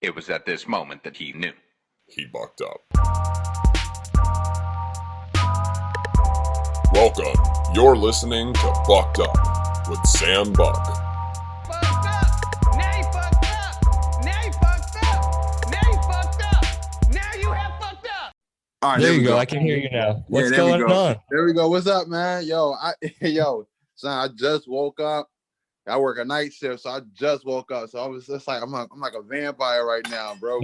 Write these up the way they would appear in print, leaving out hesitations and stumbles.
It was at this moment that he knew. He bucked up. Welcome. You're listening to Bucked Up with Sam Buck. Fucked up. Now you fucked up. Now you fucked up. Now you fucked up. Now you have fucked up. All right, there you go. I can hear you now. What's going on? There we go. What's up, man? Son, I just woke up. I work a night shift, so I just woke up. So I was just like, I'm like a vampire right now, bro.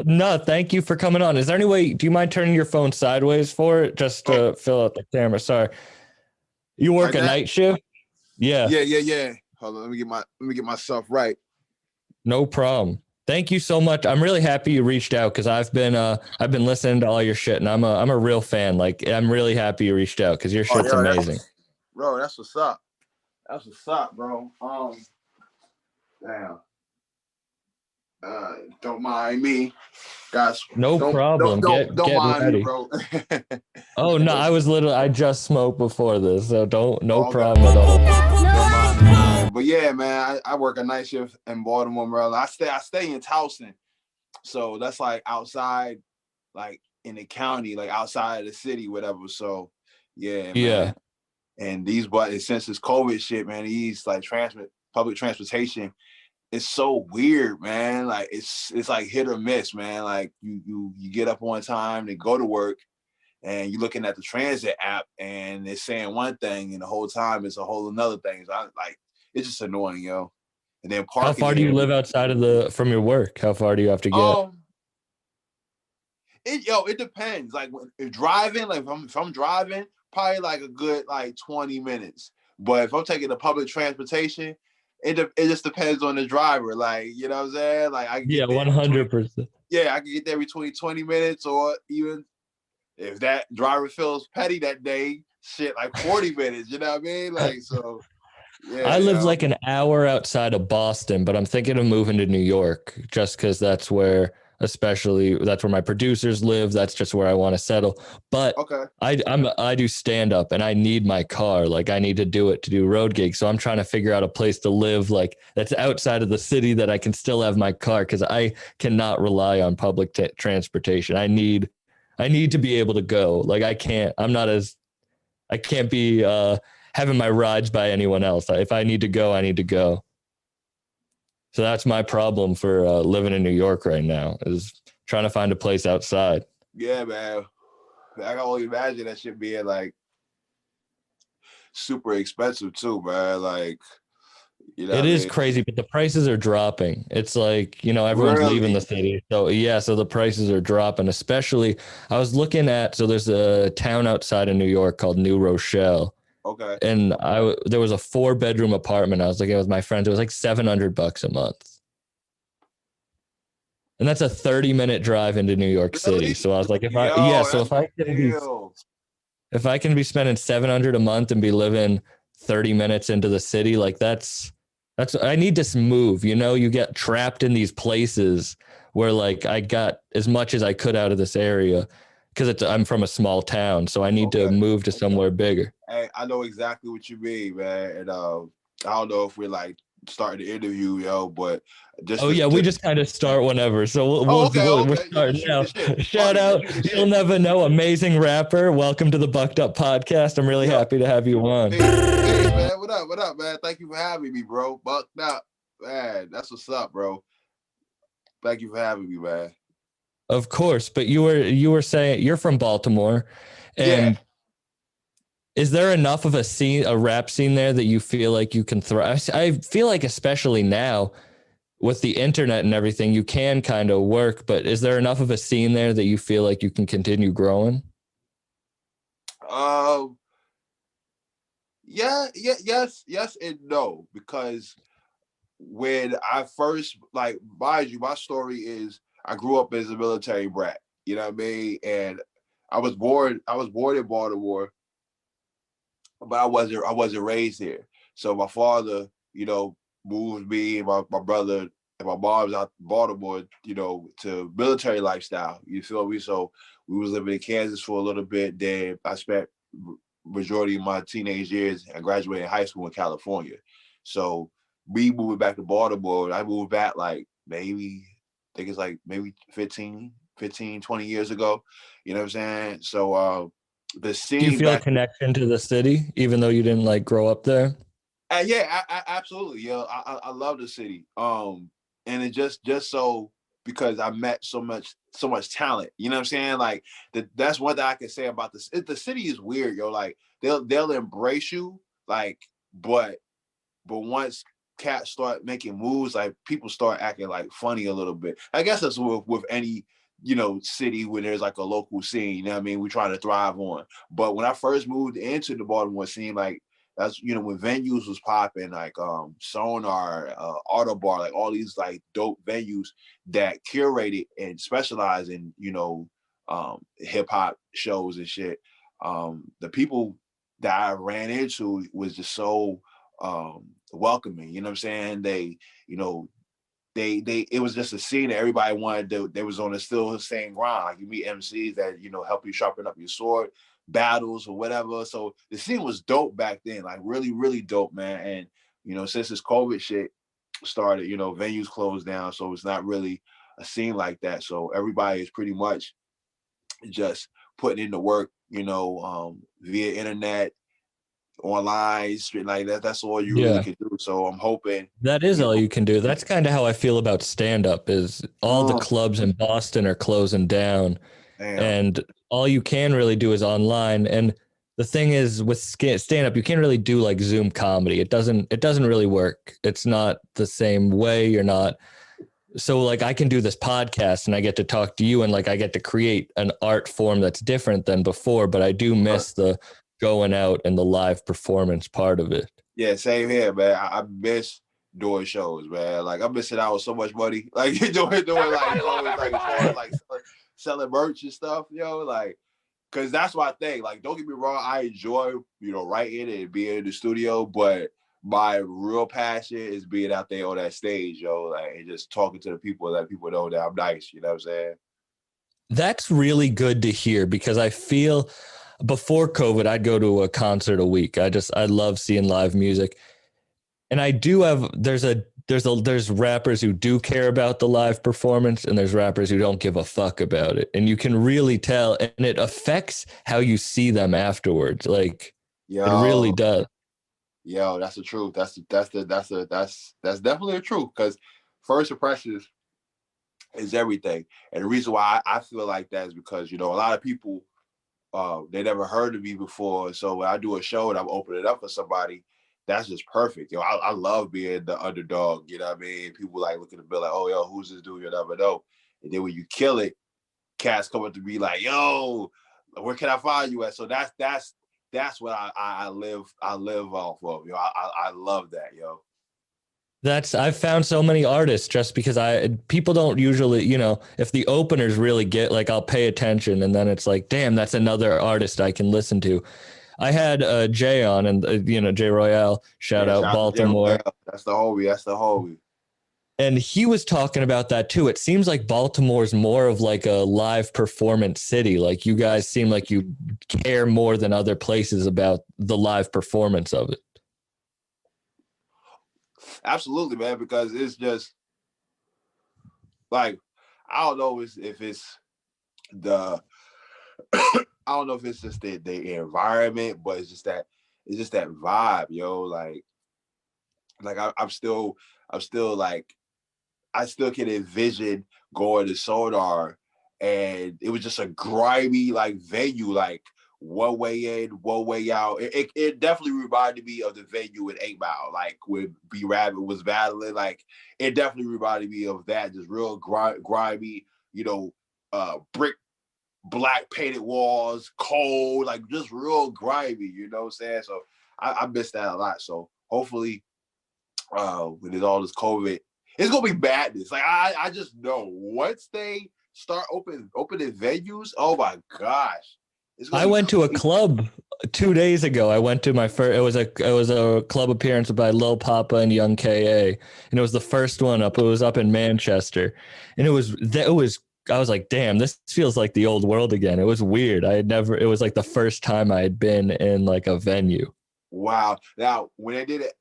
No, thank you for coming on. Is there any way? Do you mind turning your phone sideways for it, just to fill out the camera? Sorry. You work a night shift? Yeah. Yeah. Hold on, let me get myself right. No problem. Thank you so much. I'm really happy you reached out because I've been listening to all your shit, and I'm a real fan. Like, I'm really happy you reached out because your shit's amazing. Bro, that's what's up. That's what's up, bro. Damn. Don't mind me, guys. No problem. Don't get mind ready. me, bro. Oh no, I just smoked before this, so no problem at all. Don't mind me. But yeah, man, I work a night shift in Baltimore, Maryland. I stay in Towson, so that's like outside, like in the county, like outside of the city, whatever. So yeah, man. Yeah. And since this COVID shit, man, these like public transportation, it's so weird, man. Like it's like hit or miss, man. Like you get up on time to go to work, and you're looking at the transit app, and it's saying one thing, and the whole time it's a whole another thing. So it's just annoying, yo. And then parking. How far do you live outside from your work? How far do you have to get? It depends. Like if driving, like if I'm driving, probably like a good like 20 minutes. But if I'm taking the public transportation, it just depends on the driver. Like, you know what I'm saying? Like I can get 100%. Yeah, I can get there between 20 minutes, or even if that driver feels petty that day, shit, like 40 minutes. You know what I mean? Like, so yeah. I live like an hour outside of Boston, but I'm thinking of moving to New York just because that's where my producers live. That's just where I want to settle. But okay. I do stand up, and I need my car. Like I need to do it to do road gigs. So I'm trying to figure out a place to live like that's outside of the city that I can still have my car, because I cannot rely on public transportation. I need to be able to go. Like I can't be having my rides by anyone else. If I need to go, I need to go. So that's my problem for living in New York right now, is trying to find a place outside. Yeah, man. I can only imagine that shit being like super expensive too, man. Like, you know, it is crazy, but the prices are dropping. It's like, you know, everyone's leaving the city. So yeah, so the prices are dropping, especially I was looking at, so there's a town outside of New York called New Rochelle. Okay. And there was a 4-bedroom apartment. I was looking with my friends. It was like $700 a month. And that's a 30-minute drive into New York City. So I was like, if I can be spending $700 a month and be living 30 minutes into the city, like that's I need to move. You know, you get trapped in these places where like I got as much as I could out of this area, because I'm from a small town, so I need to move to somewhere bigger. Hey, I know exactly what you mean, man. And I don't know if we're like starting the interview, yo, but we just kind of start whenever. So we're starting now. Shout out, You'll Never Know, amazing rapper. Welcome to the Bucked Up Podcast. I'm really happy to have you on. Hey, man, what up, man? Thank you for having me, bro. Bucked Up, man. That's what's up, bro. Thank you for having me, man. Of course, but you were saying you're from Baltimore, and is there enough of a rap scene there that you feel like you can thrive? I feel like especially now with the internet and everything, you can kind of work, but is there enough of a scene there that you feel like you can continue growing? Yes and no, because when I first, like, mind you, my story is I grew up as a military brat, you know what I mean? And I was born in Baltimore, but I wasn't raised here. So my father, you know, moved me and my brother and my mom's out in Baltimore, you know, to military lifestyle. You feel me? So we was living in Kansas for a little bit. Then I spent majority of my teenage years. I graduated high school in California. So me moving back to Baltimore, I moved back like maybe think it's like maybe 20 years ago. You know what I'm saying? So the scene. Do you feel a connection to the city, even though you didn't like grow up there? Yeah, absolutely. Yo, I love the city. And it just so because I met so much talent. You know what I'm saying? Like that's one thing I can say about this. The city is weird, yo. Like they'll embrace you, like, but once cats start making moves, like people start acting like funny a little bit. I guess that's with any city where there's like a local scene. You know what I mean? We try to thrive on. But when I first moved into the Baltimore scene, like that's when venues was popping, like Sonar, Auto Bar, like all these like dope venues that curated and specialize in hip hop shows and shit. The people that I ran into was just so welcoming. You know what I'm saying? They it was just a scene that everybody wanted to. They was on the same grind. Like you meet MCs that help you sharpen up your sword battles or whatever. So the scene was dope back then, like really, really dope, man. And since this COVID shit started, venues closed down, so it's not really a scene like that. So everybody is pretty much just putting in the work, via internet, online, like that. That's all you really can do. So I'm hoping that is all you can do. That's kind of how I feel about stand-up. Is all the clubs in Boston are closing down. Damn. And all you can really do is online. And the thing is with stand-up, you can't really do like Zoom comedy. It doesn't really work. It's not the same way. You're not. So like I can do this podcast and I get to talk to you and like I get to create an art form that's different than before, but I do miss the going out and the live performance part of it. Yeah, same here, man. I miss doing shows, man. Like I'm missing out on so much money. Like doing like selling merch and stuff, like, cause that's my thing. Like, don't get me wrong, I enjoy, writing and being in the studio, but my real passion is being out there on that stage, like, and just talking to the people, that people know that I'm nice. You know what I'm saying? That's really good to hear, because I feel before COVID, I'd go to a concert a week. I love seeing live music. And I do have, there's rappers who do care about the live performance, and there's rappers who don't give a fuck about it. And you can really tell, and it affects how you see them afterwards. Like, it really does. Yo, that's the truth. That's definitely the truth. Because first impressions is everything. And the reason why I feel like that is because, a lot of people, they never heard of me before. So when I do a show and I'm opening it up for somebody, that's just perfect. I love being the underdog. You know what I mean? People like looking at the bill like, oh, yo, who's this dude? You never know. And then when you kill it, cats come up to be like, yo, where can I find you at? So that's what I live off of. I love that, yo. I've found so many artists just because people don't usually, if the openers really get, like, I'll pay attention, and then it's like, damn, that's another artist I can listen to. I had Jay on, and Jay Royale, shout out Baltimore. That's the homie. And he was talking about that too. It seems like Baltimore's more of like a live performance city. Like you guys seem like you care more than other places about the live performance of it. Absolutely, man, because it's just like, I don't know if it's the I don't know if it's just the environment, but it's just that vibe, yo. Like I'm still like, I still can envision going to Sonar, and it was just a grimy like venue, like one way in, one way out. It definitely reminded me of the venue in 8 Mile, like when B Rabbit was battling. Like it definitely reminded me of that, just real grimy, brick, black painted walls, cold, like just real grimy. You know what I'm saying? So I miss that a lot. So hopefully, when there's all this COVID, it's gonna be madness. Like I just know once they start opening venues, oh my gosh. I went to a club 2 days ago. I went to my first. It was a club appearance by Lil Papa and Young Ka, and it was the first one up. It was up in Manchester, and it was. I was like, damn, this feels like the old world again. It was weird. It was like the first time I had been in like a venue. Wow. Now, when they did it,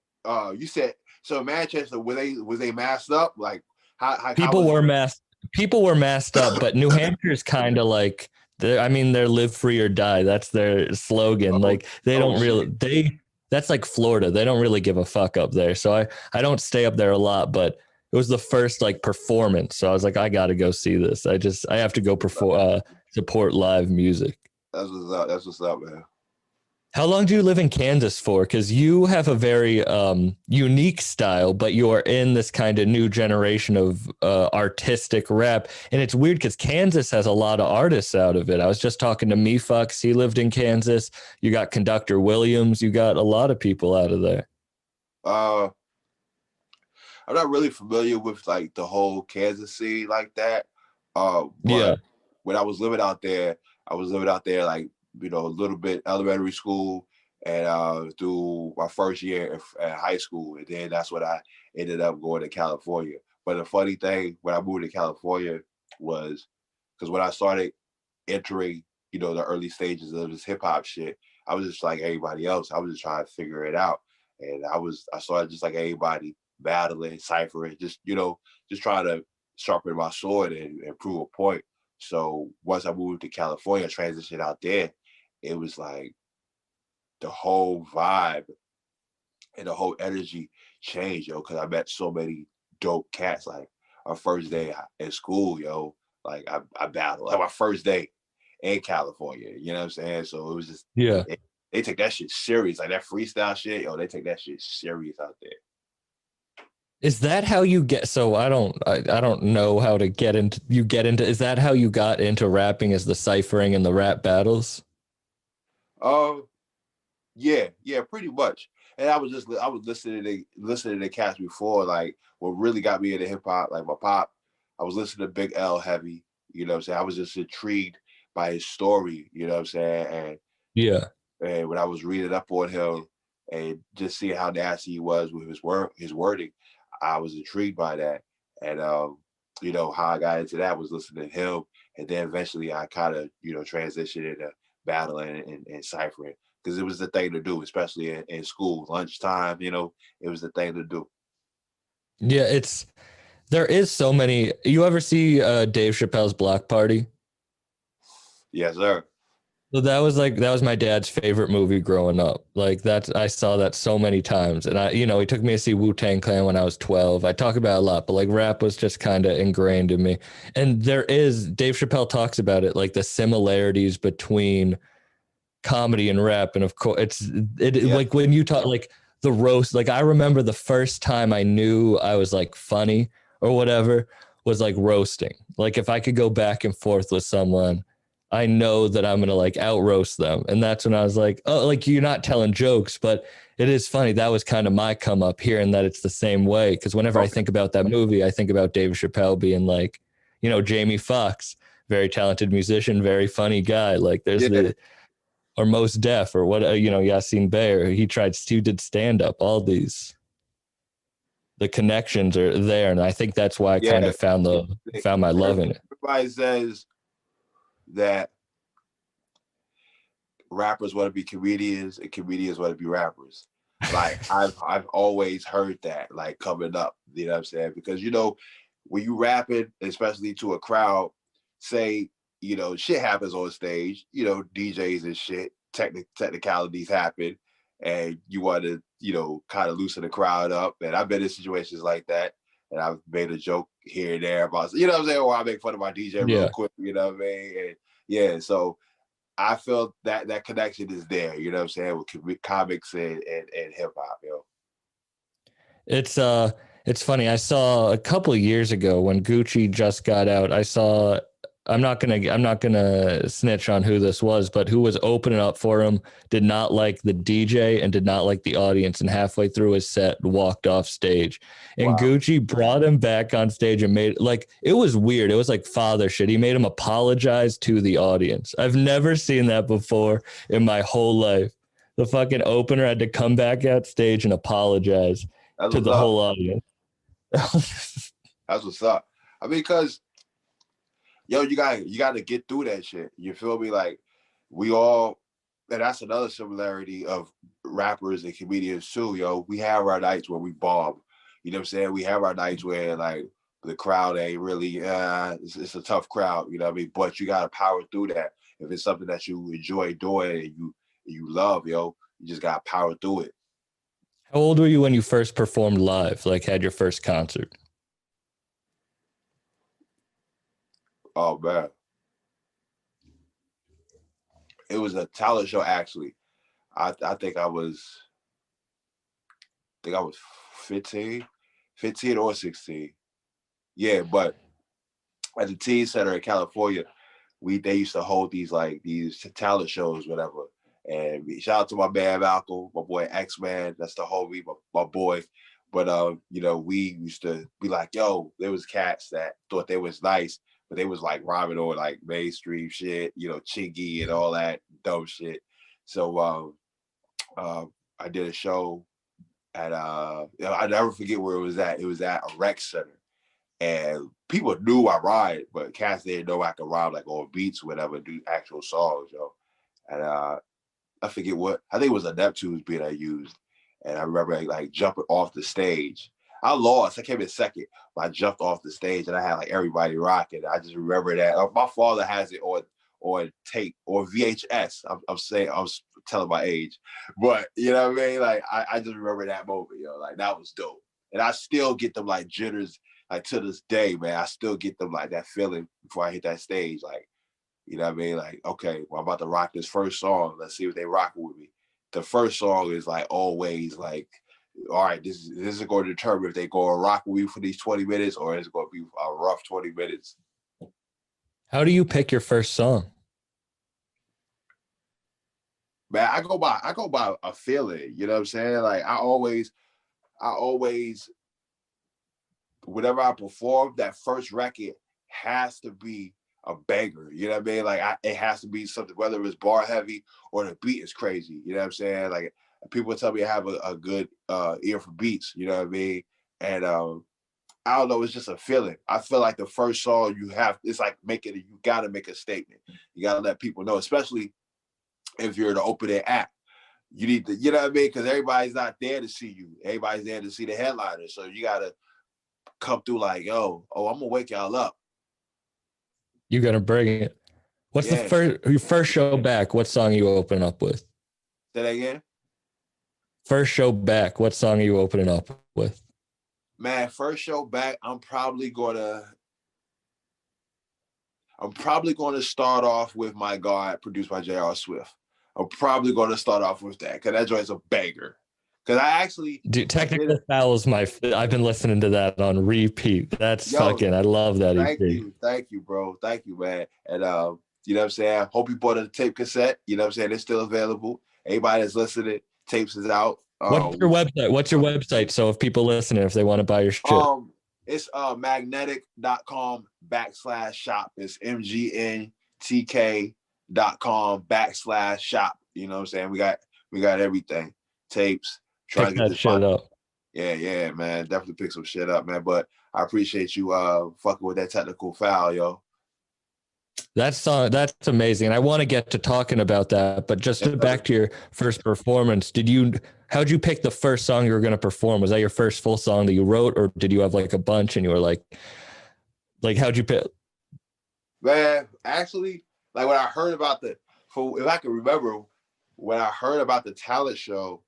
you said, so in Manchester, was they masked up? Like how people were masked. people were masked up, but New Hampshire is kind of like, they're live free or die. That's their slogan. Like they don't really, that's like Florida. They don't really give a fuck up there. So I don't stay up there a lot, but it was the first like performance. So I was like, I got to go see this. I have to go support live music. That's what's up. That's what's up, man. How long do you live in Kansas for? Because you have a very unique style, but you're in this kind of new generation of artistic rap. And it's weird because Kansas has a lot of artists out of it. I was just talking to Me Fucks. He lived in Kansas. You got Conductor Williams. You got a lot of people out of there. I'm not really familiar with like the whole Kansas scene like that. But when I was living out there, like, you know, a little bit elementary school and through my first year at high school. And then that's when I ended up going to California. But the funny thing when I moved to California was because when I started entering, you know, the early stages of this hip hop shit, I was just like everybody else. I was just trying to figure it out. And I started just like everybody, battling, ciphering, just, you know, just trying to sharpen my sword and prove a point. So once I moved to California, transitioned out there, it was like the whole vibe and the whole energy changed, yo, because I met so many dope cats. Like our first day in school, yo, like I battled. Like my first day in California, you know what I'm saying? So it was just, they take that shit serious. Like that freestyle shit, yo, they take that shit serious out there. Is that how you get? So I don't know how to get into. Is that how you got into rapping? Is the ciphering and the rap battles? Yeah, pretty much. And I was listening to cats before. Like what really got me into hip hop, like my pop. I was listening to Big L heavy. You know what I'm saying? I was just intrigued by his story. You know what I'm saying? And when I was reading up on him and just seeing how nasty he was with his wording, I was intrigued by that. And you know, how I got into that was listening to him. And then eventually I kind of, you know, transitioned into battling and ciphering because it was the thing to do, especially in school, lunchtime, you know, it was the thing to do. Yeah, there is so many. You ever see Dave Chappelle's Block Party? Yes, sir. So that was my dad's favorite movie growing up. Like I saw that so many times. And he took me to see Wu-Tang Clan when I was 12. I talk about it a lot, but like rap was just kind of ingrained in me. And Dave Chappelle talks about it, like the similarities between comedy and rap. And of course like when you talk like the roast, like I remember the first time I knew I was like funny or whatever was like roasting. Like if I could go back and forth with someone, I know that I'm going to like out roast them. And that's when I was like, oh, like you're not telling jokes, but it is funny. That was kind of my come up here and that it's the same way. Cause whenever I think about that movie, I think about Dave Chappelle being like, you know, Jamie Foxx, very talented musician, very funny guy. Like there's or Mos Def or what, Yassine Bey, he did stand up, all these, the connections are there. And I think that's why I kind of found my love in it. Everybody says that rappers want to be comedians and comedians want to be rappers. Like I've always heard that, like coming up, you know what I'm saying? Because, you know, when you rapping, especially to a crowd, say, you know, shit happens on stage, you know, DJs and shit, technicalities happen, and you want to, you know, kind of loosen the crowd up. And I've been in situations like that, and I've made a joke here and there about, you know what I'm saying, or I make fun of my DJ real quick, you know what I mean? And so I feel that connection is there, you know what I'm saying, with comics and hip hop, yo. It's funny. I saw a couple of years ago when Gucci just got out, I'm not gonna snitch on who this was, but who was opening up for him did not like the DJ and did not like the audience, and halfway through his set walked off stage. And Gucci brought him back on stage and made, like, it was weird. It was like father shit. He made him apologize to the audience. I've never seen that before in my whole life. The fucking opener had to come back out stage and apologize to the whole audience. That's what's up. I mean, because yo, you got to get through that shit. You feel me? Like we all, and that's another similarity of rappers and comedians too, yo. We have our nights where we bomb. You know what I'm saying? We have our nights where like the crowd ain't really, it's a tough crowd, you know what I mean? But you got to power through that. If it's something that you enjoy doing and you love, yo, you just got to power through it. How old were you when you first performed live, like had your first concert? Oh, man. It was a talent show, actually. I think I was 15 or 16. Yeah, but at the teen center in California, they used to hold these talent shows, whatever. And shout out to my man Malcolm, my boy X-Man, that's the homie, my boy. But you know, we used to be like, yo, there was cats that thought they was nice, but they was like rhyming on like mainstream shit, you know, Chingy and all that dumb shit. So I did a show at I'll never forget where it was at. It was at a rec center. And people knew I rhymed, but cats didn't know I could rhyme like on beats, whatever, do actual songs, yo. And I forget what, I think it was a Neptune's beat I used. And I remember like jumping off the stage. I lost, I came in second, but I jumped off the stage and I had like everybody rocking. I just remember that. My father has it on tape or VHS. I was telling my age, but you know what I mean? Like I just remember that moment, yo, like that was dope. And I still get them like jitters, like to this day, man. I still get them like that feeling before I hit that stage, like, you know what I mean? Like, okay, well, I'm about to rock this first song. Let's see if they rocking with me. The first song is like always like, all right, this is going to determine if they go and rock with me for these 20 minutes or it's going to be a rough 20 minutes. How do you pick your first song? Man, I go by a feeling, you know what I'm saying? Like I always, whenever I perform, that first record has to be a banger, you know what I mean? Like it has to be something, whether it's bar heavy or the beat is crazy, you know what I'm saying? Like people tell me I have a good ear for beats, you know what I mean? And I don't know, it's just a feeling. I feel like the first song it's like you gotta make a statement. You gotta let people know, especially if you're the opening act. You need to, you know what I mean? Because everybody's not there to see you. Everybody's there to see the headliner. So you gotta come through like, yo, I'm gonna wake y'all up. You gotta bring it. What's your first show back? What song you open up with? Say that again? First show back, what song are you opening up with? Man, first show back, I'm probably gonna start off with My God, produced by J.R. Swift. I'm probably gonna start off with that because that joint's a banger. Because I actually, dude, Technical Foul is I've been listening to that on repeat. That's fucking, I love that. Thank you, bro. Thank you, man. And you know what I'm saying? Hope you bought a tape cassette. You know what I'm saying? It's still available. Anybody that's listening, tapes is out. What's your website? What's your website? So if people listening, if they want to buy your shit. It's magnetic.com/shop. It's mgntk.com/shop. You know what I'm saying? We got everything. Tapes. Trying to get this shit up. Yeah, man. Definitely pick some shit up, man. But I appreciate you fucking with that Technical Foul, yo. That's amazing. And I want to get to talking about that, but just back to your first performance, how'd you pick the first song you were going to perform? Was that your first full song that you wrote, or did you have like a bunch and you were like how'd you pick? Man, actually, like when I heard about if I can remember, when I heard about the talent show,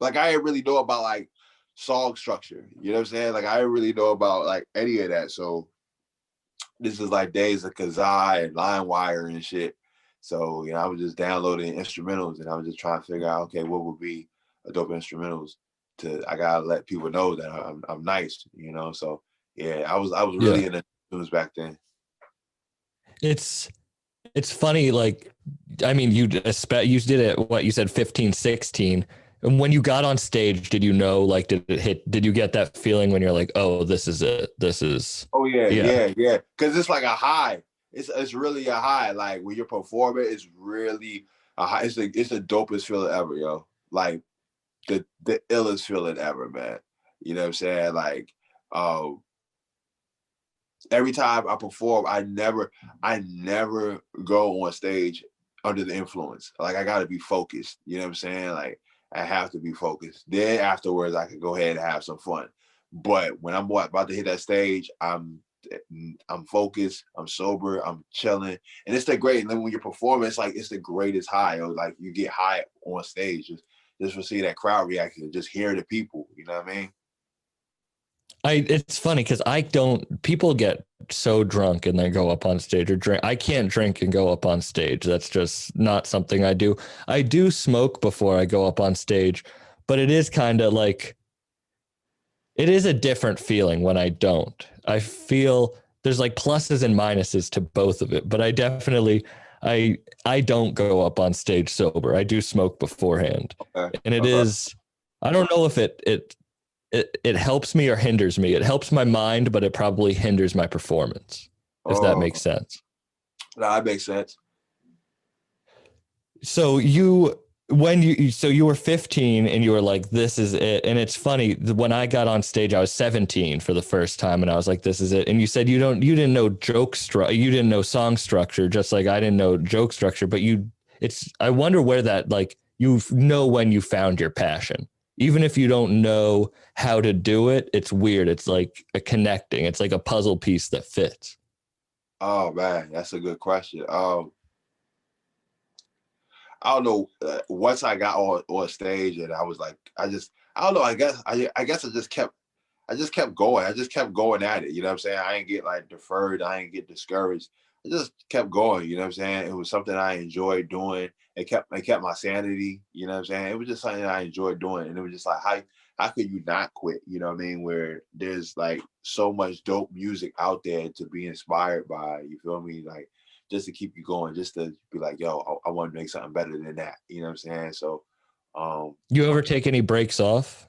like I didn't really know about like song structure, you know what I'm saying? Like I didn't really know about like any of that. So this is like days of Kazaa and LimeWire and shit. So, you know, I was just downloading instrumentals and I was just trying to figure out, okay, what would be a dope instrumentals I gotta let people know that I'm nice, you know? So yeah, I was really into tunes back then. It's funny. Like, I mean, you did it, what you said, 15, 16. And when you got on stage, did you know, like, did you get that feeling when you're like, oh, this is it? This is. Oh yeah. Cause it's like a high. It's really a high. Like when you're performing, it's really a high. It's the dopest feeling ever, yo. Like the illest feeling ever, man. You know what I'm saying? Like, every time I perform, I never go on stage under the influence. Like I gotta be focused. You know what I'm saying? Like I have to be focused. Then afterwards, I can go ahead and have some fun. But when I'm about to hit that stage, I'm focused, I'm sober, I'm chilling, and it's the great. And then when you're performing, it's like it's the greatest high. Like you get high on stage just to see that crowd reaction, just hear the people. You know what I mean? It's funny because people get so drunk and they go up on stage or drink. I can't drink and go up on stage. That's just not something I do. I do smoke before I go up on stage, but it is kind of like, it is a different feeling when I don't. I feel there's like pluses and minuses to both of it, but I definitely, I don't go up on stage sober. I do smoke beforehand. Okay. And it is, I don't know if it helps me or hinders me. It helps my mind, but it probably hinders my performance, if that makes sense. No, that makes sense. So you were 15 and you were like, this is it. And it's funny, when I got on stage, I was 17 for the first time and I was like, this is it. And you said you didn't know you didn't know song structure, just like I didn't know joke structure, but I wonder where that, like, you know, when you found your passion. Even if you don't know how to do it, it's weird. It's like a connecting. It's like a puzzle piece that fits. Oh man, that's a good question. I don't know. Once I got on stage, and I was like, I don't know. I guess I just kept going. I just kept going at it. You know what I'm saying? I didn't get like deferred. I didn't get discouraged. I just kept going. You know what I'm saying? It was something I enjoyed doing. It kept my sanity. You know what I'm saying? It was just something I enjoyed doing, and it was just like, how could you not quit? You know what I mean? Where there's like so much dope music out there to be inspired by. You feel me? Like, just to keep you going, just to be like, yo, I want to make something better than that. You know what I'm saying? So, you ever take any breaks off?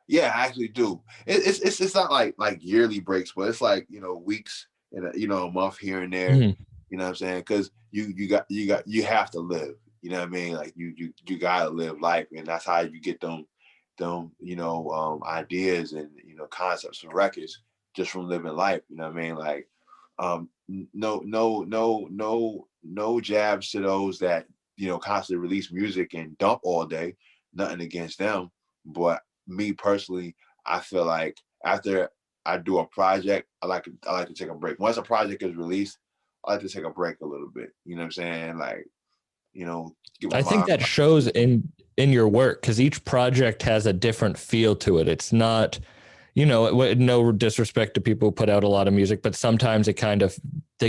Yeah, I actually do. It's not like yearly breaks, but it's like, you know, weeks and a month here and there. Mm-hmm. You know what I'm saying? Because you have to live. You know what I mean? Like you gotta live life, and that's how you get them ideas and concepts for records just from living life. You know what I mean? Like no jabs to those that constantly release music and dump all day. Nothing against them, but me personally, I feel like after I do a project, I like to take a break. Once a project is released, I like to take a break a little bit. You know what I'm saying? Like, I think that shows in your work, because each project has a different feel to it. It's not, no disrespect to people who put out a lot of music, but sometimes they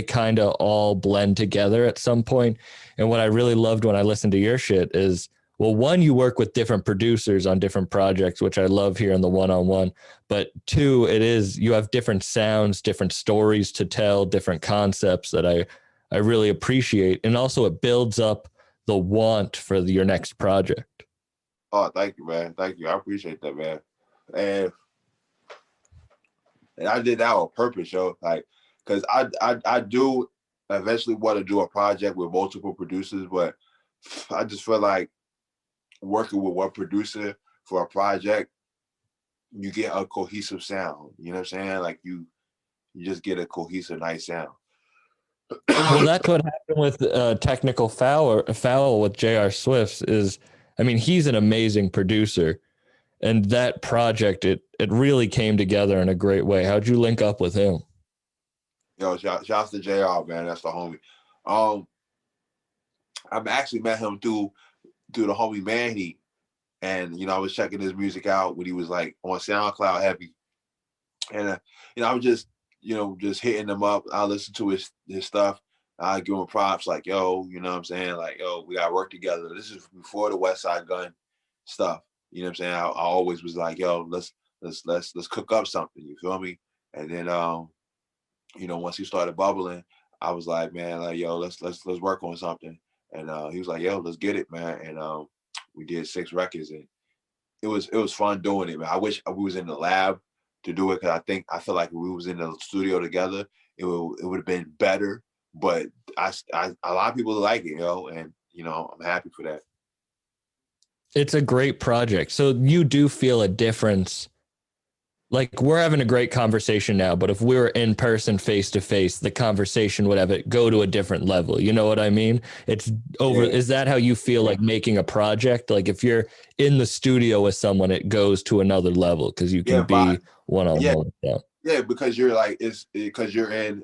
kind of all blend together at some point. And what I really loved when I listened to your shit is, well, one, you work with different producers on different projects, which I love here in the one-on-one. But two, you have different sounds, different stories to tell, different concepts that I really appreciate. And also it builds up the want for your next project. Oh, thank you, man. Thank you. I appreciate that, man. And I did that on purpose, yo. Like, because I do eventually want to do a project with multiple producers, but I just feel like working with one producer for a project, you get a cohesive sound. You know what I'm saying? Like you just get a cohesive, nice sound. Well, that's what happened with Technical Foul with J.R. Swift's is, I mean, he's an amazing producer, and that project, it really came together in a great way. How'd you link up with him? Yo, shouts to JR, man. That's the homie. I've actually met him through the homie Manny, and I was checking his music out when he was like on SoundCloud heavy, and I was just hitting him up. I listen to his stuff. I give him props, like, yo, you know what I'm saying? Like, yo, we gotta work together. This is before the West Side Gun stuff. You know what I'm saying? I always was like, yo, let's cook up something. You feel me? And then once he started bubbling, I was like, man, like, yo, let's work on something. And he was like, yo, let's get it, man. And we did 6 records, and it was fun doing it, man. I wish we was in the lab to do it, because I feel like if we was in the studio together, it would have been better. But a lot of people like it, and I'm happy for that. It's a great project. So you do feel a difference, like we're having a great conversation now, but if we were in person face to face, the conversation would have it go to a different level. You know what I mean? It's over. Yeah. Is that how you feel like making a project? Like if you're in the studio with someone, it goes to another level because you can be one-on-one. Yeah, because you're like, it's because you're in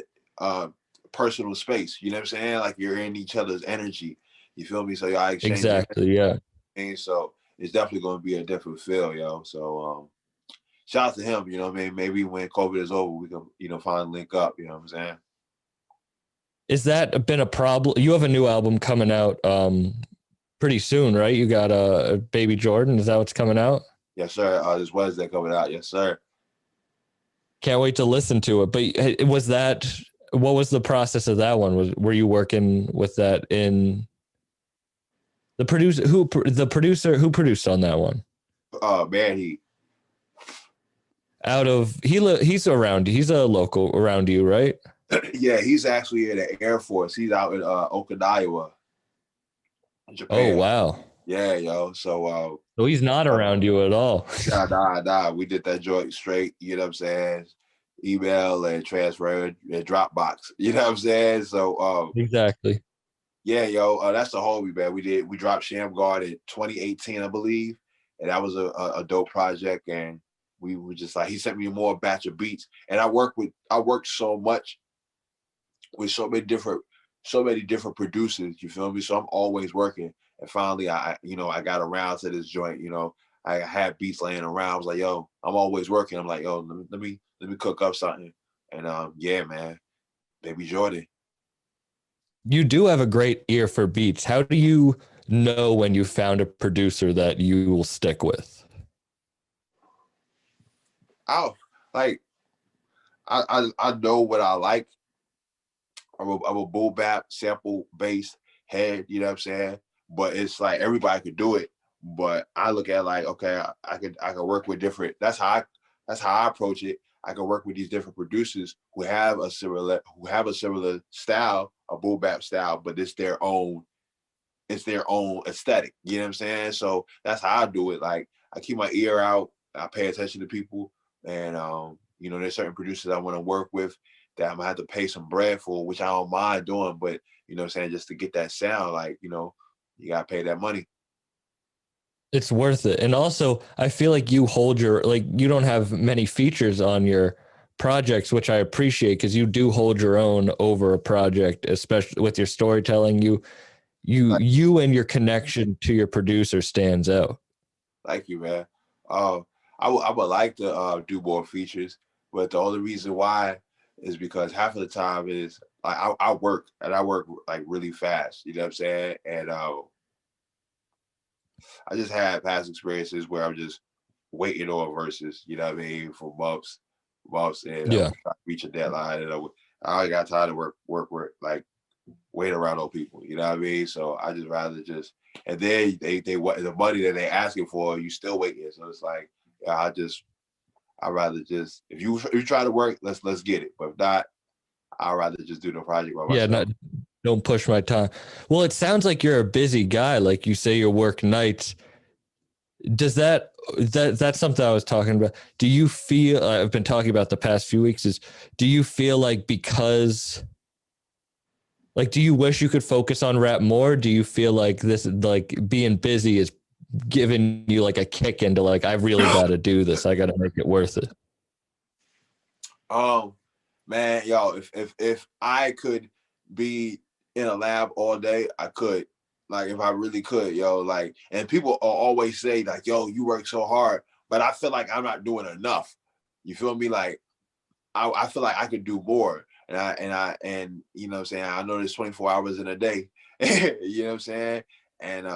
personal space. You know what I'm saying? Like you're in each other's energy. You feel me? So y'all exchange Exactly. Yeah. and so it's definitely going to be a different feel, yo. So shout out to him. You know what I mean? Maybe when COVID is over, we can, you know, finally link up. You know what I'm saying? Is that been a problem? You have a new album coming out pretty soon, right? You got a Baby Jordan. Is that what's coming out? Yes, sir. This Wednesday coming out. Yes, sir. Can't wait to listen to it. But was that, what was the process of that one? Were you working with that in the producer? Who produced on that one? Man, He's around. He's a local around you, right? yeah, he's actually in the Air Force. He's out in Okinawa, Japan. Oh wow. Yeah, yo. So he's not around you at all. Nah. We did that joint straight, you know what I'm saying? Email and transfer and Dropbox. You know what I'm saying? So exactly. Yeah, yo, that's the homie, man. We dropped Sham Guard in 2018, I believe. And that was a dope project. And we were just like, he sent me more batch of beats. And I worked so much with so many different producers, you feel me? So I'm always working. And finally I got around to this joint, you know. I had beats laying around. I was like, yo, I'm always working. I'm like, yo, let me cook up something. And yeah, man, Baby Jordan. You do have a great ear for beats. How do you know when you found a producer that you will stick with? I know what I like. I'm a bull bap sample based head, you know what I'm saying? But it's like everybody could do it. But I look at like, okay, I could work with different. That's how I approach it. I can work with these different producers who have a similar style, a bull bap style, but it's their own aesthetic. You know what I'm saying? So that's how I do it. Like I keep my ear out. I pay attention to people, and there's certain producers I want to work with that I'm gonna have to pay some bread for, which I don't mind doing. But you know what I'm saying, just to get that sound, like you gotta pay that money. It's worth it. And also I feel like you don't have many features on your projects, which I appreciate because you do hold your own over a project, especially with your storytelling. You and your connection to your producer stands out. Thank you, man. I would like to do more features, but the only reason why is because half of the time is I work like really fast, you know what I'm saying? And I just had past experiences where I'm just waiting on verses, you know what I mean, for months, and reach a deadline, and I ain't got time to work like wait around on people, you know what I mean? So I just rather just, and then they what the money that they asking for, you still waiting. So it's like, I'd rather just, if you try to work, let's get it. But if not, I'd rather just do the project by myself. Don't push my time. Well, it sounds like you're a busy guy. Like you say, you work nights. Does that's something I was talking about. Do you feel, I've been talking about the past few weeks, do you feel like do you wish you could focus on rap more? Do you feel like this, like being busy is giving you like a kick into like, I really got to do this. I got to make it worth it. Man, yo, if I could be in a lab all day, I could. Like if I really could, yo, like, and people always say like, yo, you work so hard, but I feel like I'm not doing enough. You feel me? Like I feel like I could do more. And you know what I'm saying? I know there's 24 hours in a day. You know what I'm saying? And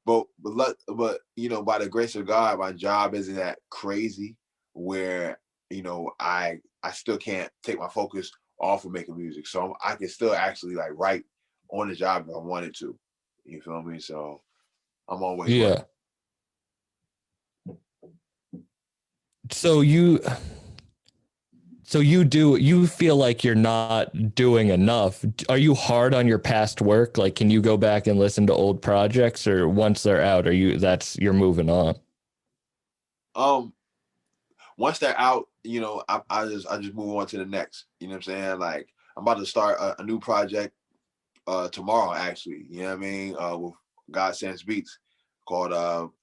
but by the grace of God, my job isn't that crazy where, I still can't take my focus off of making music. So I can still actually like write on the job if I wanted to. You feel me? So I'm always working. So you feel like you're not doing enough. Are you hard on your past work? Like, can you go back and listen to old projects, or once they're out, you're moving on? once they're out, I just move on to the next. You know what I'm saying? Like I'm about to start a new project tomorrow, actually. You know what I mean? With God Sends Beats, called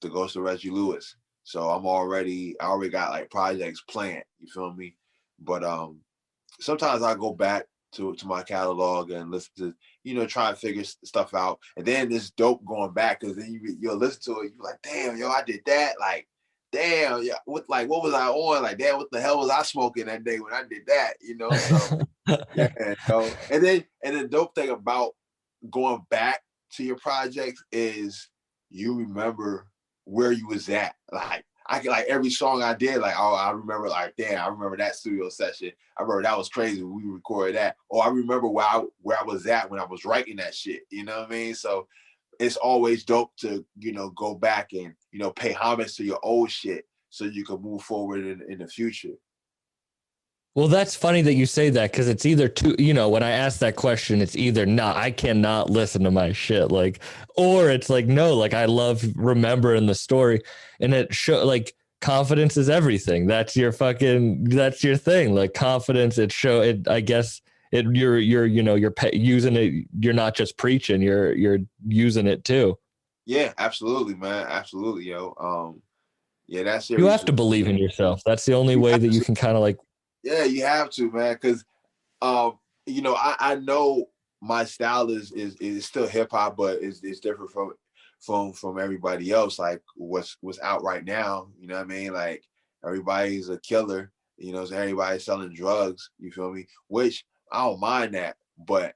The Ghost of Reggie Lewis. So I already got like projects planned. You feel me? But sometimes I go back to my catalog and listen to, try and figure stuff out. And then it's dope going back because then you'll listen to it. You're like, damn, yo, I did that. Like, damn, yeah, what was I on? Like, damn, what the hell was I smoking that day when I did that? So yeah. And the dope thing about going back to your projects is you remember where you was at. Like I can, like every song I did, like, oh, I remember, like, damn, I remember that studio session. I remember that was crazy when we recorded that. Or I remember where I was at when I was writing that shit. You know what I mean? So it's always dope to, go back and, pay homage to your old shit so you can move forward in the future. Well, that's funny that you say that because it's either two, when I ask that question, it's either I cannot listen to my shit, like, or it's like, no, like I love remembering the story, and it show like confidence is everything. That's your thing. Like confidence, I guess you're using it. You're not just preaching, you're using it too. Yeah, absolutely, man. Absolutely, yo. Yeah, that's you have to believe in yourself. That's the only way that you can kind of like. Yeah, you have to, man, because I know my style is still hip hop, but it's different from everybody else. Like what's out right now, you know what I mean? Like everybody's a killer, so everybody's selling drugs. You feel me? Which I don't mind that, but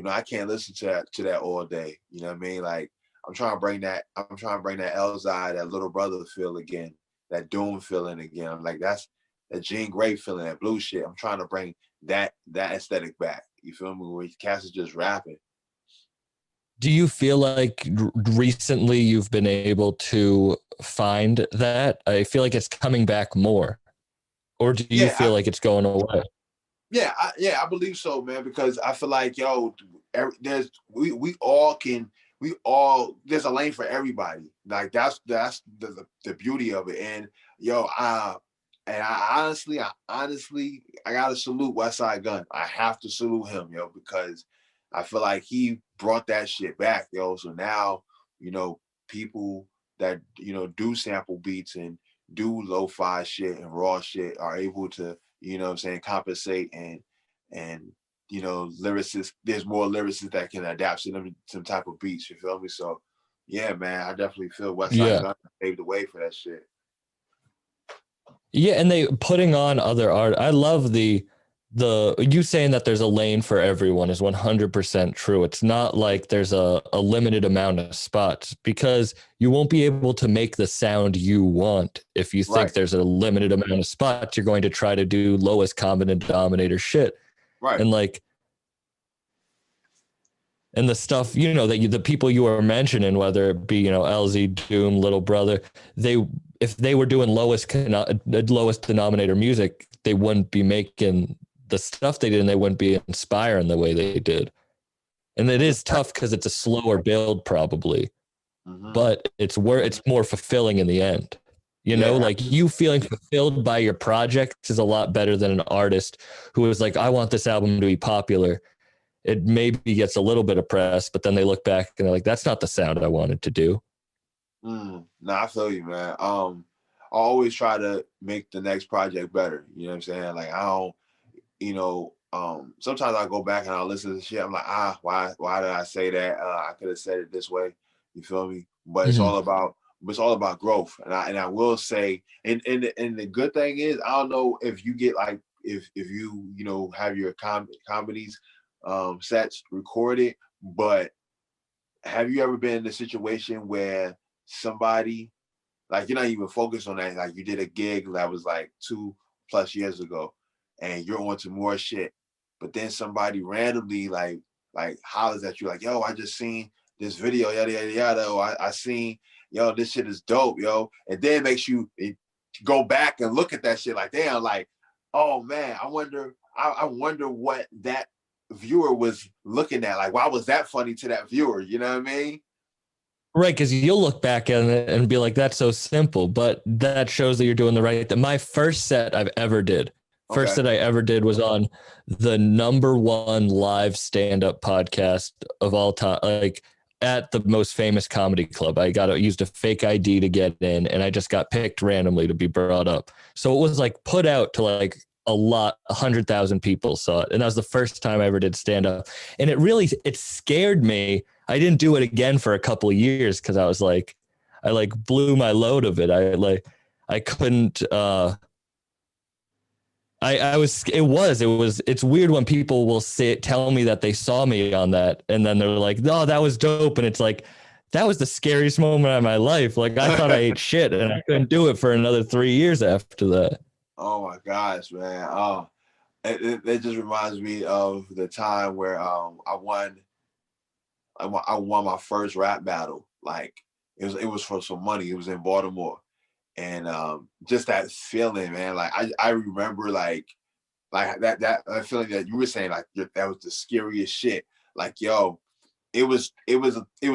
I can't listen to that all day. You know what I mean? Like I'm trying to bring that Elzai, that little brother feel again, that Doom feeling again. I'm like that Jean Grey feeling, that blue shit. I'm trying to bring that aesthetic back. You feel me? Where Cass is just rapping. Do you feel like recently you've been able to find that? I feel like it's coming back more. Or do you feel like it's going away? Yeah, I believe so, man, because I feel like, there's a lane for everybody. Like that's the beauty of it. And I honestly, I gotta salute Westside Gunn. I have to salute him, because I feel like he brought that shit back, So now, people that do sample beats and do lo-fi shit and raw shit are able to, compensate and lyricists. There's more lyricists that can adapt to some type of beats. You feel me? So, yeah, man, I definitely feel Westside Gunn paved the way for that shit. Yeah, and they putting on other art. I love the you saying that there's a lane for everyone is 100% true. It's not like there's a limited amount of spots, because you won't be able to make the sound you want if you think there's a limited amount of spots. You're going to try to do lowest common denominator shit, right? And like, and the stuff, that the people you were mentioning, whether it be, LZ, Doom, Little Brother, if they were doing lowest denominator music, they wouldn't be making the stuff they did, and they wouldn't be inspiring the way they did. And it is tough because it's a slower build probably, but it's more fulfilling in the end. Like you feeling fulfilled by your project is a lot better than an artist who is like, I want this album to be popular. It maybe gets a little bit of press, but then they look back and they're like, that's not the sound I wanted to do. I feel you, man. I always try to make the next project better. You know what I'm saying? Like I don't, sometimes I go back and I listen to shit. I'm like, why did I say that? I could have said it this way. You feel me? But it's all about growth. And I will say, and the good thing is, I don't know if you get like, if you, have your comedies, sets recorded, but have you ever been in a situation where somebody, like, you're not even focused on that, like you did a gig that was like 2+ years ago and you're on to more shit, but then somebody randomly like hollers at you like, yo, I just seen this video, yada yada yada, or I seen, yo, this shit is dope, yo, and then it makes you go back and look at that shit like, damn, like, oh man, I wonder what that viewer was looking at, like why was that funny to that viewer, you know what I mean? Right, because you'll look back at it and be like, "That's so simple," but that shows that you're doing the right thing. My first set I've ever did, first Okay. set I ever did was on the #1 live stand-up podcast of all time, like at the most famous comedy club. I used a fake ID to get in, and I just got picked randomly to be brought up. So it was like put out to like 100,000 people saw it, and that was the first time I ever did stand-up, and it scared me. I didn't do it again for a couple of years because I was like, I like blew my load of it. I couldn't, it's weird when people will tell me that they saw me on that. And then they're like, "Oh, that was dope." And it's like, that was the scariest moment of my life. Like I thought I ate shit and I couldn't do it for another 3 years after that. Oh my gosh, man. Oh, it just reminds me of the time where I won my first rap battle. Like it was for some money. It was in Baltimore, and just that feeling, man. Like I remember like that feeling that you were saying, like that was the scariest shit. Like yo, it was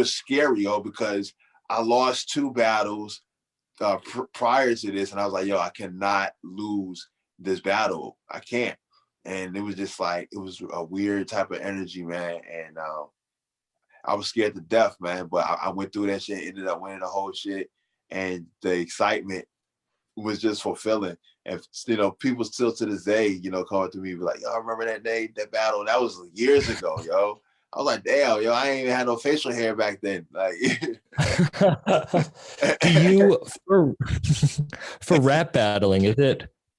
scary, yo, because I lost 2 battles prior to this, and I was like, yo, I cannot lose this battle. I can't. And it was just like, it was a weird type of energy, man. And I was scared to death, man, but I went through that shit, ended up winning the whole shit, and the excitement was just fulfilling. And people still to this day, come up to me, be like, "Yo, I remember that day, that battle. That was years ago, yo." I was like, "Damn, yo, I ain't even had no facial hair back then." Like, do you for rap battling?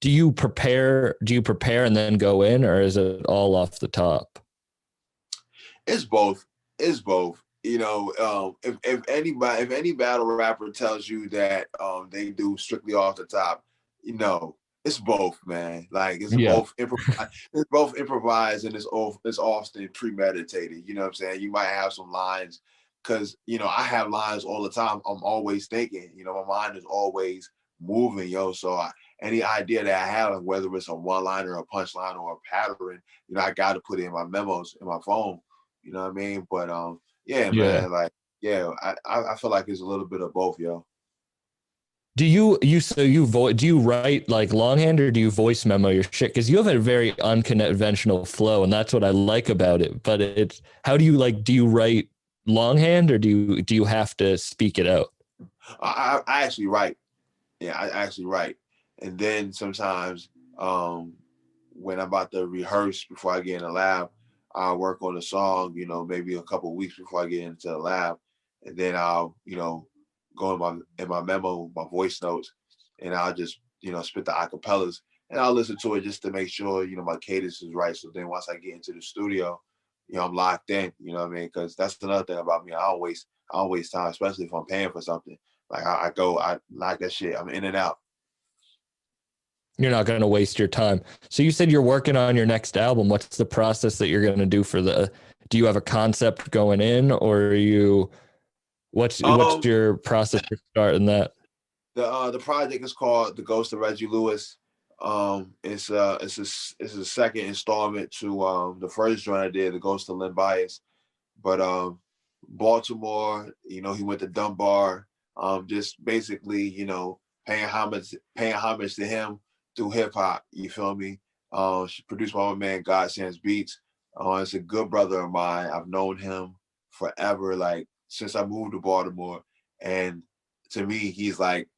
Do you prepare and then go in, or is it all off the top? It's both. It's both. If any battle rapper tells you that they do strictly off the top, it's both, man. Like it's both improvised and it's often premeditated. You know what I'm saying? You might have some lines because I have lines all the time. I'm always thinking. My mind is always moving, yo. So any idea that I have, whether it's a one-liner, a punchline, or a pattern, I got to put it in my memos in my phone. You know what I mean? But man, like, I feel like it's a little bit of both, yo. Do you write like longhand, or do you voice memo your shit? Because you have a very unconventional flow, and that's what I like about it. But do you write longhand, or do you have to speak it out? I actually write. Yeah, I actually write. And then sometimes when I'm about to rehearse before I get in the lab, I'll work on the song, maybe a couple of weeks before I get into the lab. And then I'll, go in my memo, my voice notes, and I'll just, spit the acapellas. And I'll listen to it just to make sure, my cadence is right. So then once I get into the studio, I'm locked in, you know what I mean? Because that's another thing about me. I don't waste time, especially if I'm paying for something. Like I like that shit. I'm in and out. You're not going to waste your time. So you said you're working on your next album. What's the process that you're going to do do you have a concept going in, or what's your process for starting that? The project is called The Ghost of Reggie Lewis. It's a second installment to the first joint I did, The Ghost of Lynn Bias. But Baltimore, he went to Dunbar. Just basically, paying homage to him through hip hop. You feel me? Produced by my man God Sans Beats. It's a good brother of mine. I've known him forever, like since I moved to Baltimore. And to me, he's like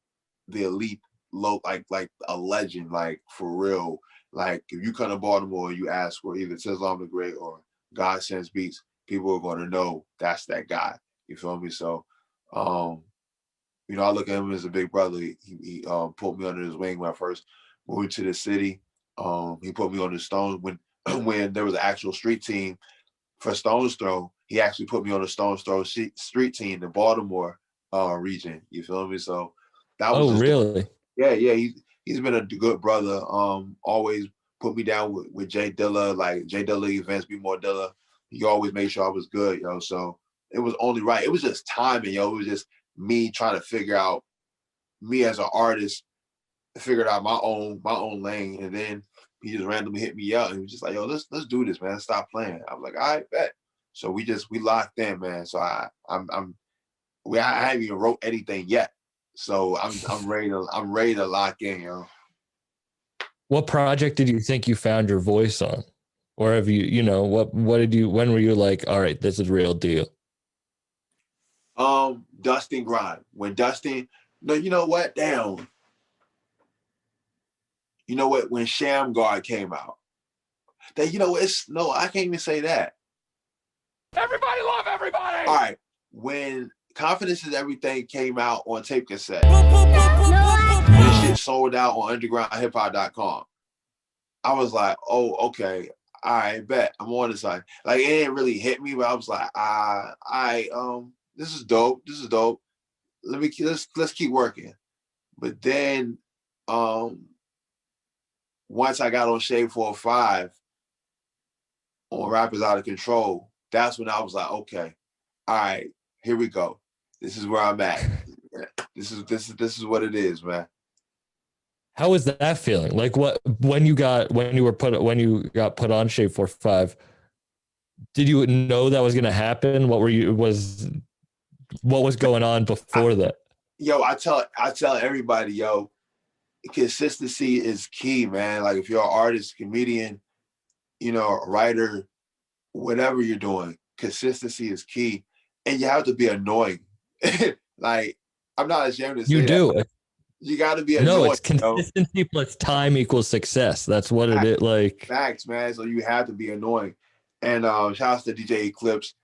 the elite, like a legend, like for real. Like if you come to Baltimore and you ask for either Tislam the Great or God Sans Beats, people are going to know that's that guy. You feel me? So, I look at him as a big brother. He put me under his wing when I first moved to the city. He put me on the Stones when there was an actual street team for Stones Throw. He actually put me on the Stones Throw street team in Baltimore region. You feel me? So that was. Oh, really? Yeah. He's been a good brother. Always put me down with Jay Dilla, like Jay Dilla events, Be More Dilla. He always made sure I was good, yo. So it was only right. It was just timing, yo. It was just me trying to figure out me as an artist, figured out my own lane, and then he just randomly hit me up and he was just like, "Yo, let's do this, man. Stop playing." I was like, "All right, bet." So we locked in, man. So I'm I haven't even wrote anything yet. So I'm ready to lock in, yo. What project did you think you found your voice on? Or have you know, when were you like, all right, this is real deal? Dustin Grind. When Dustin, no, you know what? Damn. You know what? When Sham Guard came out. That, you know, I can't even say that. Everybody love everybody. All right. When Confidence is Everything came out on tape cassette, this shit sold out on undergroundhiphop.com. I was like, oh, okay. All right, bet. I'm on the side. Like, it didn't really hit me, but I was like, this is dope. This is dope. Let's keep working. But then once I got on Shade 405 on Rappers Out of Control, that's when I was like, okay, all right, here we go. This is where I'm at. This is what it is, man. How was that feeling? Like when you got put on Shade 405, did you know that was gonna happen? What was going on before that? Yo, I tell everybody, yo, consistency is key, man. Like if you're an artist, comedian, you know, a writer, whatever you're doing, consistency is key. And you have to be annoying. Like, I'm not ashamed to say you do. That. You got to be annoying. No, it's consistency plus time equals success. That's what it is. Like facts, man. So you have to be annoying. And shout out to DJ Eclipse.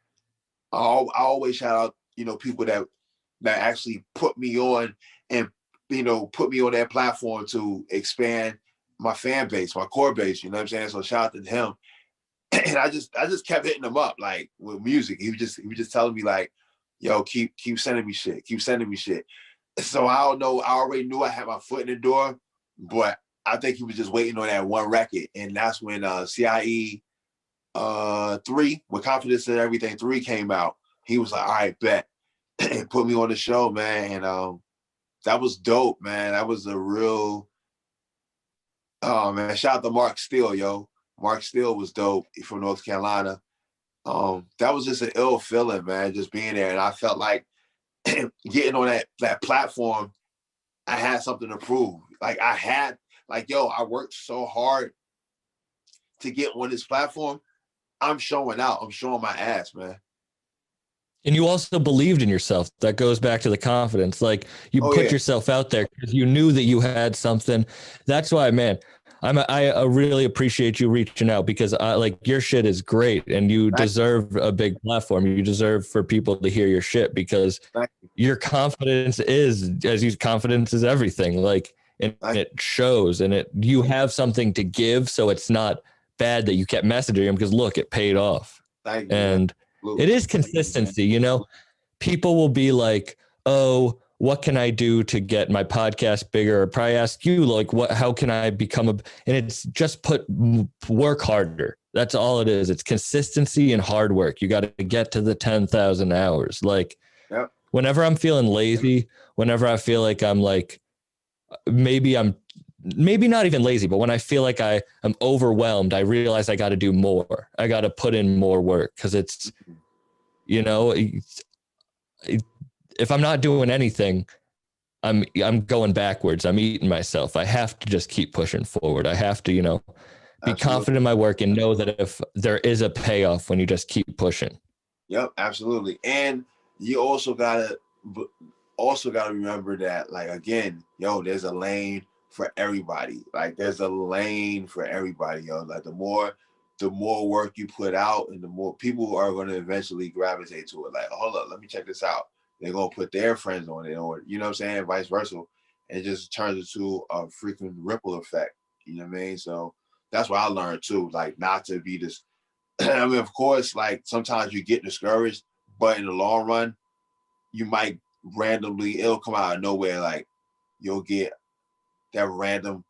I always shout out, you know, people that actually put me on and, you know, put me on that platform to expand my fan base, my core base. You know what I'm saying? So shout out to him. And I just kept hitting him up, like, with music. He was just telling me, like, yo, keep sending me shit. Keep sending me shit. So I don't know. I already knew I had my foot in the door, but I think he was just waiting on that one record. And that's when CIE 3, when Confidence and Everything 3 came out. He was like, all right, bet. And put me on the show, man. And that was dope, man. That was a real, oh, man. Shout out to Mark Steele, yo. Mark Steele was dope from North Carolina. That was just an ill feeling, man, just being there. And I felt like getting on that platform, I had something to prove. Like I worked so hard to get on this platform. I'm showing out. I'm showing my ass, man. And you also believed in yourself. That goes back to the confidence. Like you put yourself out there because you knew that you had something. That's why, man, I really appreciate you reaching out because like your shit is great and you deserve a big platform. You deserve for people to hear your shit because your confidence confidence is everything. Like, and it shows and you have something to give. So it's not bad that you kept messaging him because look, it paid off. Thank you, and it is consistency. You know, people will be like, oh, what can I do to get my podcast bigger? Or probably ask you, like, how can I become and it's just work harder. That's all it is. It's consistency and hard work. You got to get to the 10,000 hours. Like whenever I'm feeling lazy, whenever I feel like I'm like, maybe not even lazy, but when I feel like I'm overwhelmed, I realize I got to do more. I got to put in more work. Cause it's, you know, if I'm not doing anything, I'm going backwards. I'm eating myself. I have to just keep pushing forward. I have to, you know, be confident in my work and know that if there is a payoff when you just keep pushing. Yep, absolutely. And you also gotta remember that, like, again, yo, there's a lane for everybody. Like there's a lane for everybody, yo. Like the more work you put out and the more people are going to eventually gravitate to it. Like, hold up, let me check this out. They're going to put their friends on it, or, you know what I'm saying, vice versa. And it just turns into a freaking ripple effect. You know what I mean? So that's what I learned too, like not to be this. I mean, of course, like sometimes you get discouraged, but in the long run, you might it'll come out of nowhere. Like you'll get that random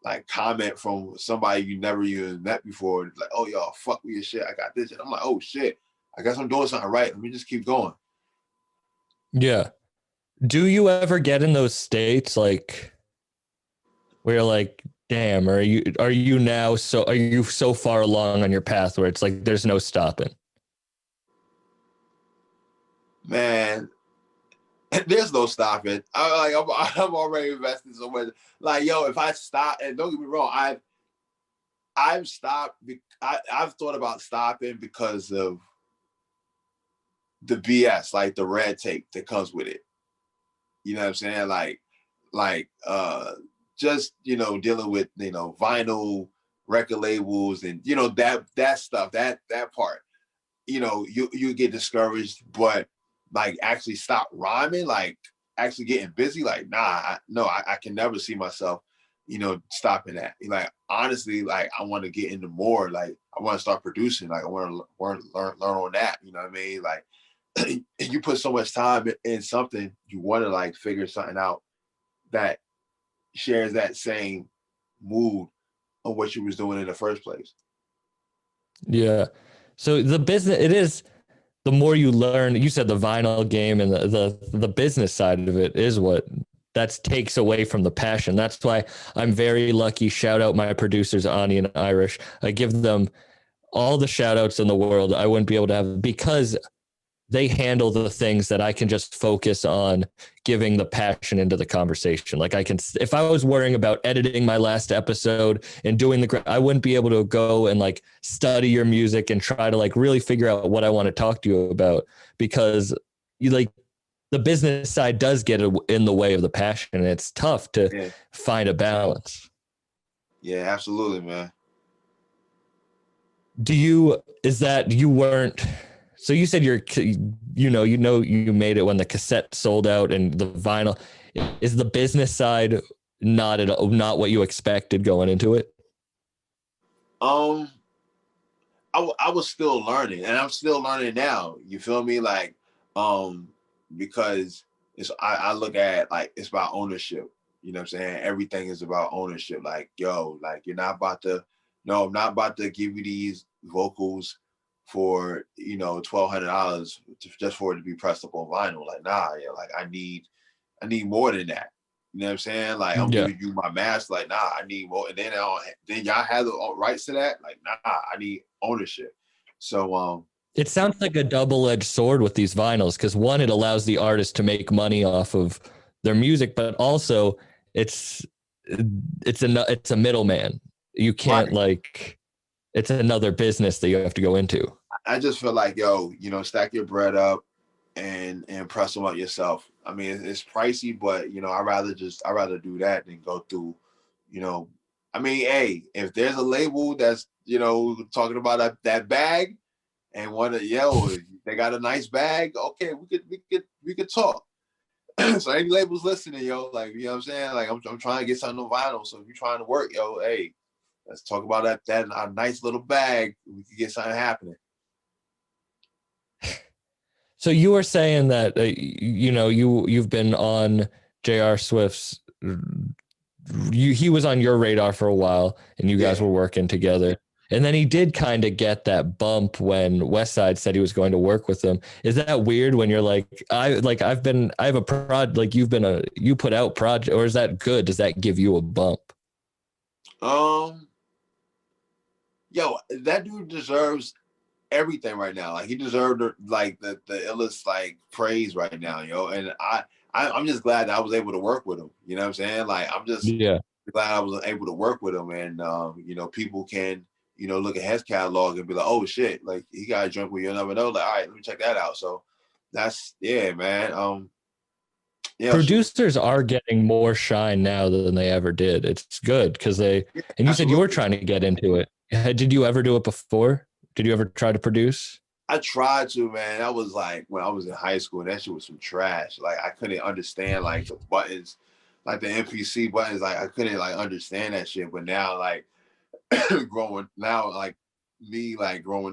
like comment from somebody you never even met before. Like, oh, y'all, fuck with your shit. I got this. And I'm like, oh shit, I guess I'm doing something right. Let me just keep going. Yeah. Do you ever get in those states like where you're like, damn, are you so far along on your path where it's like there's no stopping? Man, There's no stopping. I'm already invested so much. Like, yo, if I stop, and don't get me wrong, I've stopped. I've thought about stopping because of the BS, like the red tape that comes with it. You know what I'm saying? Just, dealing with, vinyl record labels and, that stuff, that part, you get discouraged, but like actually stop rhyming, like actually getting busy. Like, nah, I can never see myself, stopping that. Like, honestly, like I want to get into more, like I want to start producing. Like I want to learn on that. You know what I mean? Like, you put so much time in something, you want to like figure something out that shares that same mood of what you was doing in the first place. Yeah. So the business, it is, the more you learn, you said the vinyl game and the business side of it is what that takes away from the passion. That's why I'm very lucky. Shout out my producers, Ani and Irish. I give them all the shout outs in the world. I wouldn't be able to have, because they handle the things that I can just focus on giving the passion into the conversation. Like I can, if I was worrying about editing my last episode and doing I wouldn't be able to go and like study your music and try to like really figure out what I want to talk to you about, because the business side does get in the way of the passion. And it's tough to find a balance. Yeah, absolutely, man. So you said you made it when the cassette sold out and the vinyl. Is the business side not what you expected going into it? I was still learning, and I'm still learning now. You feel me? Like, because I look at like it's about ownership. You know what I'm saying? Everything is about ownership. Like, yo, like I'm not about to give you these vocals for $1,200 just for it to be pressed up on vinyl. Like, nah, yeah, like I need more than that. You know what I'm saying? Like I'm giving you my master. Like, nah, I need more. And then y'all have the rights to that. Like, nah, I need ownership. So it sounds like a double-edged sword with these vinyls, because one, it allows the artist to make money off of their music, but also it's a middleman. You can't it's another business that you have to go into. I just feel like, yo, stack your bread up and press them up yourself. I mean, it's pricey, but I'd rather do that than go through, I mean, hey, if there's a label that's, talking about that bag and they got a nice bag, okay, we could talk. So any labels listening, yo, like, you know what I'm saying? Like I'm trying to get something on vinyl. So if you're trying to work, yo, hey, let's talk about that a nice little bag. We can get something happening. So you were saying that you've been on J.R. Swift's. He was on your radar for a while, and you guys were working together. And then he did kind of get that bump when Westside said he was going to work with him. Is that weird when you're like, I have a prod, like you put out project, or is that good? Does that give you a bump? Yo, that dude deserves everything right now. Like he deserved like the illest like praise right now, yo. And I'm just glad that I was able to work with him. You know what I'm saying? Like I'm just glad I was able to work with him, and people can look at his catalog and be like, oh shit, like he got a joint where you'll never know. Like, all right, let me check that out. So that's man. Producers are getting more shine now than they ever did. It's good because and you absolutely. Said you were trying to get into it. Did you ever do it before? Did you ever try to produce? I tried to, man. That was like when I was in high school. That shit was some trash. Like I couldn't understand like the buttons, like the MPC buttons. Like I couldn't like understand that shit. But now, like growing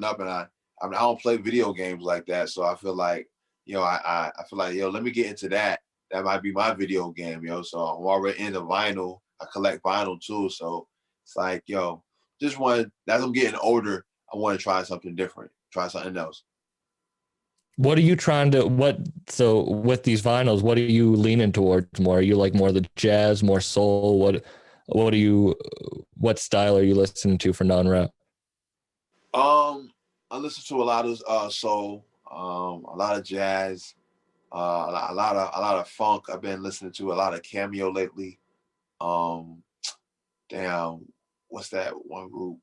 up, and I don't play video games like that. So I feel like, I feel like, let me get into that. That might be my video game, yo. So I'm already into vinyl. I collect vinyl too. So it's like, as I'm getting older, I want to try something different, try something else. What are you trying to, so with these vinyls, what are you leaning towards more? Are you like more the jazz, more soul? What style are you listening to for non-rap? I listen to a lot of soul, a lot of jazz, A lot of funk. I've been listening to a lot of Cameo lately. Damn, what's that one group?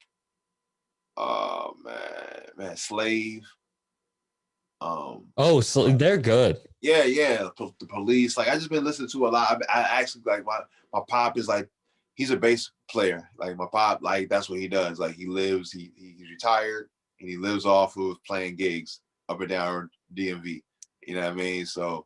Man, Slave. Oh, so they're good. Yeah. The Police. Like I just been listening to a lot. I actually like my pop is like he's a bass player. Like my pop, like that's what he does. Like he's retired and he lives off of playing gigs up and down DMV. You know what I mean? So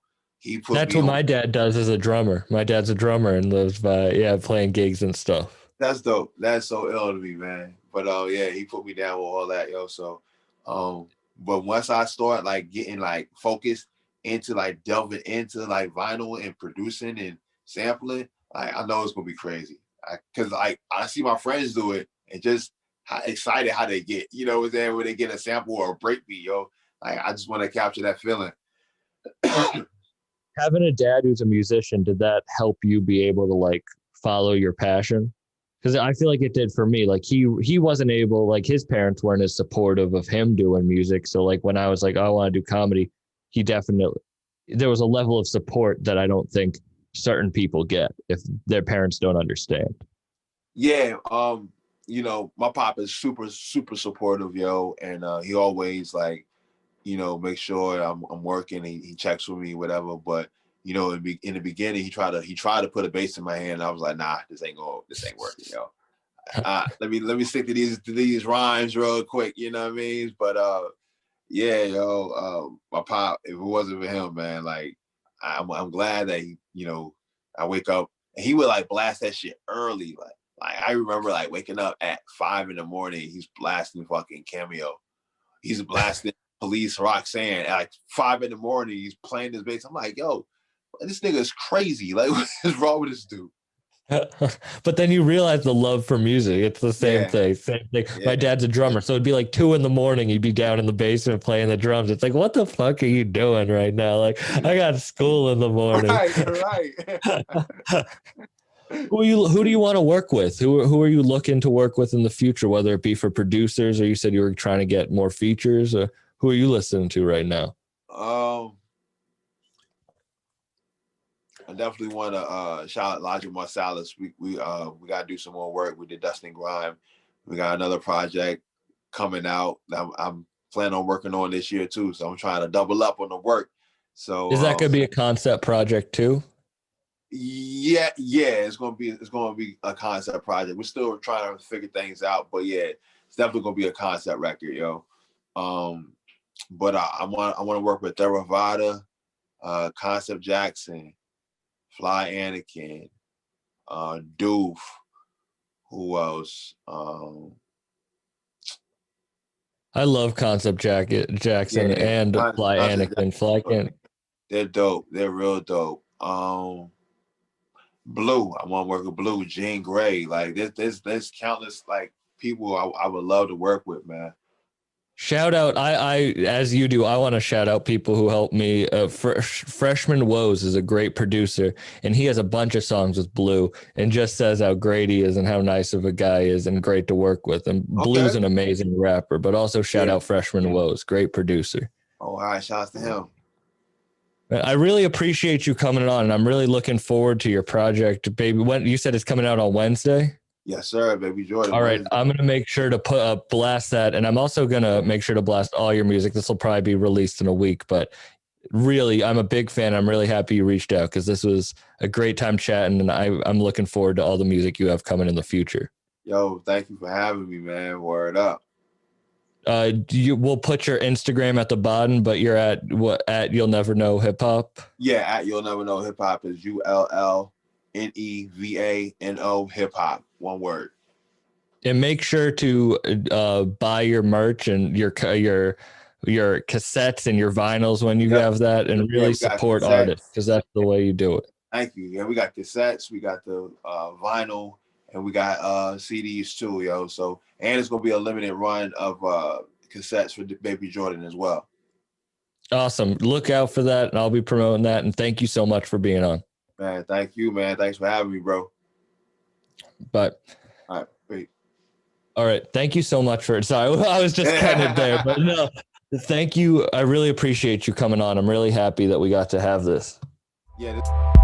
that's what my dad does as a drummer. My dad's a drummer and lives by playing gigs and stuff. That's dope. That's so ill to me, man. But yeah, he put me down with all that, yo. So but once I start like getting like focused into like delving into like vinyl and producing and sampling, like I know it's gonna be crazy. Cause I see my friends do it and just how excited how they get, you know, when they get a sample or a breakbeat, yo. Like I just want to capture that feeling. Having a dad who's a musician, did that help you be able to like follow your passion? Because I feel like it did for me. Like he wasn't able, like his parents weren't as supportive of him doing music. So like when I was like, oh, I want to do comedy, there was a level of support that I don't think certain people get if their parents don't understand. Yeah. You know, my pop is super, super supportive, yo. And he always like, you know, make sure I'm working. He checks with me, whatever. But you know, in the beginning, he tried to put a bass in my hand. And I was like, nah, this ain't working, yo. Let me stick to these rhymes real quick. You know what I mean? But yeah, yo, my pop. If it wasn't for him, man, like I'm glad that he, you know, I wake up and he would like blast that shit early. Like I remember like waking up at 5 a.m. He's blasting fucking Cameo. He's blasting Police, Roxanne at like 5 a.m. He's playing this bass. I'm like, yo, this nigga is crazy. Like, what is wrong with this dude? But then you realize the love for music. It's the same thing. Yeah. My dad's a drummer, so it'd be like 2 a.m. He'd be down in the basement playing the drums. It's like, what the fuck are you doing right now? Like, I got school in the morning. Right. Who do you want to work with? Who are you looking to work with in the future? Whether it be for producers, or you said you were trying to get more features, or who are you listening to right now? I definitely want to shout out Logic Marsalis. We got to do some more work. We did Dustin Grime. We got another project coming out that I'm planning on working on this year too. So I'm trying to double up on the work. So is that going to be a concept project too? Yeah. It's gonna be a concept project. We're still trying to figure things out, but yeah, it's definitely gonna be a concept record, yo. But I want to work with Theravada, Concept Jackson, Fly Anakin, Doof. Who else? I love Concept Jackson and Fly Anakin. They're dope. They're real dope. Blue. I want to work with Blue, Jean Grey. Like there's countless like people I would love to work with, man. Shout out, I as you do, I want to shout out people who helped me. Freshman Woes is a great producer, and he has a bunch of songs with Blue, and just says how great he is and how nice of a guy he is, and great to work with. And Blue's an amazing rapper, but also shout out Freshman Woes, great producer. Oh, all right, shouts to him. I really appreciate you coming on, and I'm really looking forward to your project, baby. When you said it's coming out on Wednesday? Yes, sir, baby Jordan. All right, I'm gonna make sure to blast that, and I'm also gonna make sure to blast all your music. This will probably be released in a week, but really, I'm a big fan. I'm really happy you reached out because this was a great time chatting, and I'm looking forward to all the music you have coming in the future. Yo, thank you for having me, man. Word up. We'll put your Instagram at the bottom, but you're at You'll Never Know Hip Hop. Yeah, at You'll Never Know Hip Hop is ULLNEVANO Hip Hop. One word. And make sure to buy your merch and your cassettes and your vinyls when you have that, and really support artists because that's the way you do it. Thank you. Yeah, we got cassettes, we got the vinyl, and we got CDs too, yo. So, and it's gonna be a limited run of cassettes for Baby Jordan as well. Awesome. Look out for that, and I'll be promoting that. And thank you so much for being on. Man, thank you, man. Thanks for having me, bro. But all right, wait. All right, thank you so much for it. Sorry, I was just cutting it there, but no. Thank you. I really appreciate you coming on. I'm really happy that we got to have this. Yeah.